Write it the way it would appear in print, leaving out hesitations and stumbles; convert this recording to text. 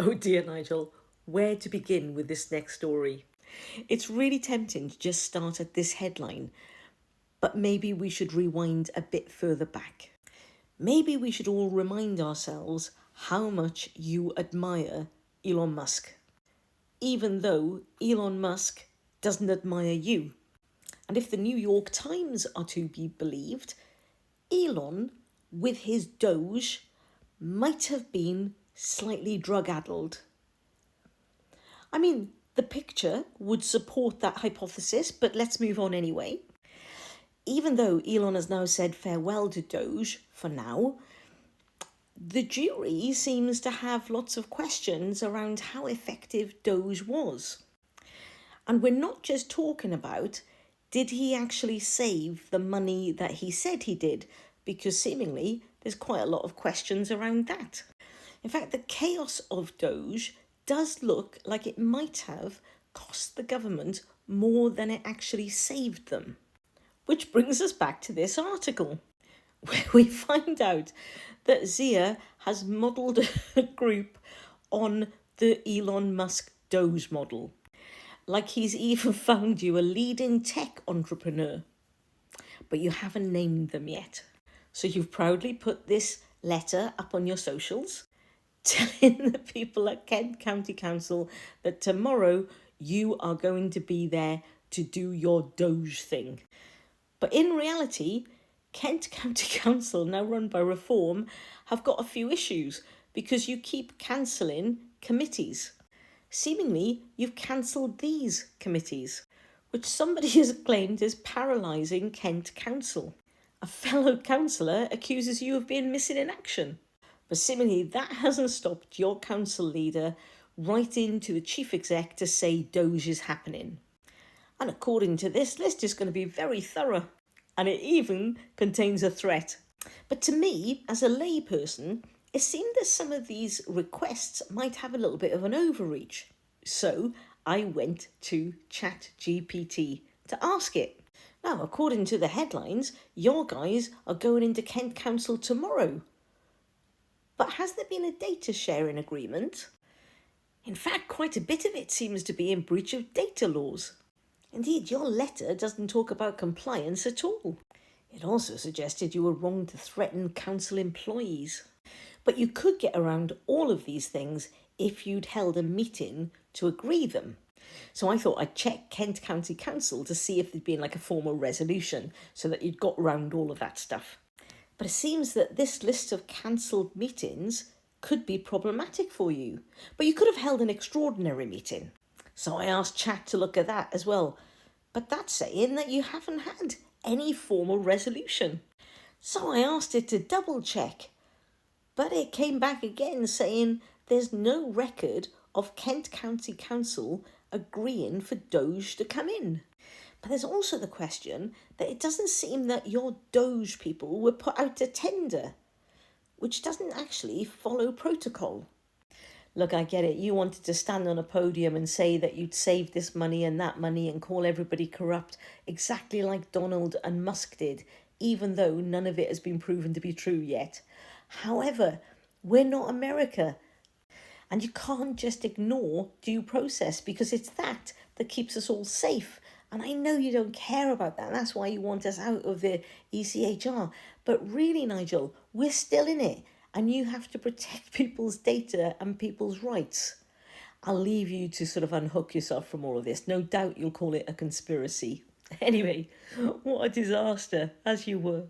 Oh dear, Nigel, where to begin with this next story? It's really tempting to just start at this headline, but maybe we should rewind a bit further back. Maybe we should all remind ourselves how much you admire Elon Musk, even though Elon Musk doesn't admire you. And if the New York Times are to be believed, Elon, with his Doge, might have been slightly drug-addled. I mean, the picture would support that hypothesis, but let's move on anyway. Even though Elon has now said farewell to Doge for now, the jury seems to have lots of questions around how effective Doge was. And we're not just talking about, did he actually save the money that he said he did? Because seemingly there's quite a lot of questions around that. In fact, the chaos of Doge does look like it might have cost the government more than it actually saved them. Which brings us back to this article, where we find out that Zia has modelled a group on the Elon Musk Doge model. Like he's even found you a leading tech entrepreneur. But you haven't named them yet. So you've proudly put this letter up on your socials, telling the people at Kent County Council that tomorrow you are going to be there to do your Doge thing. But in reality, Kent County Council, now run by Reform, have got a few issues because you keep cancelling committees. Seemingly, you've cancelled these committees, which somebody has claimed is paralysing Kent Council. A fellow councillor accuses you of being missing in action. But seemingly that hasn't stopped your council leader writing to the chief exec to say Doge is happening. And according to this list, it's going to be very thorough. And it even contains a threat. But to me, as a layperson, it seemed that some of these requests might have a little bit of an overreach. So I went to ChatGPT to ask it. Now, according to the headlines, your guys are going into Kent Council tomorrow. But has there been a data sharing agreement? In fact, quite a bit of it seems to be in breach of data laws. Indeed, your letter doesn't talk about compliance at all. It also suggested you were wrong to threaten council employees. But you could get around all of these things if you'd held a meeting to agree them. So I thought I'd check Kent County Council to see if there'd been like a formal resolution so that you'd got around all of that stuff. But it seems that this list of cancelled meetings could be problematic for you. But you could have held an extraordinary meeting. So I asked Chat to look at that as well. But that's saying that you haven't had any formal resolution. So I asked it to double check. But it came back again saying there's no record of Kent County Council agreeing for Doge to come in. But there's also the question that it doesn't seem that your Doge people were put out to tender, which doesn't actually follow protocol. Look, I get it. You wanted to stand on a podium and say that you'd save this money and that money and call everybody corrupt, exactly like Donald and Musk did, even though none of it has been proven to be true yet. However, we're not America. And you can't just ignore due process because it's that keeps us all safe. And I know you don't care about that. That's why you want us out of the ECHR. But really, Nigel, we're still in it. And you have to protect people's data and people's rights. I'll leave you to sort of unhook yourself from all of this. No doubt you'll call it a conspiracy. Anyway, what a disaster, as you were.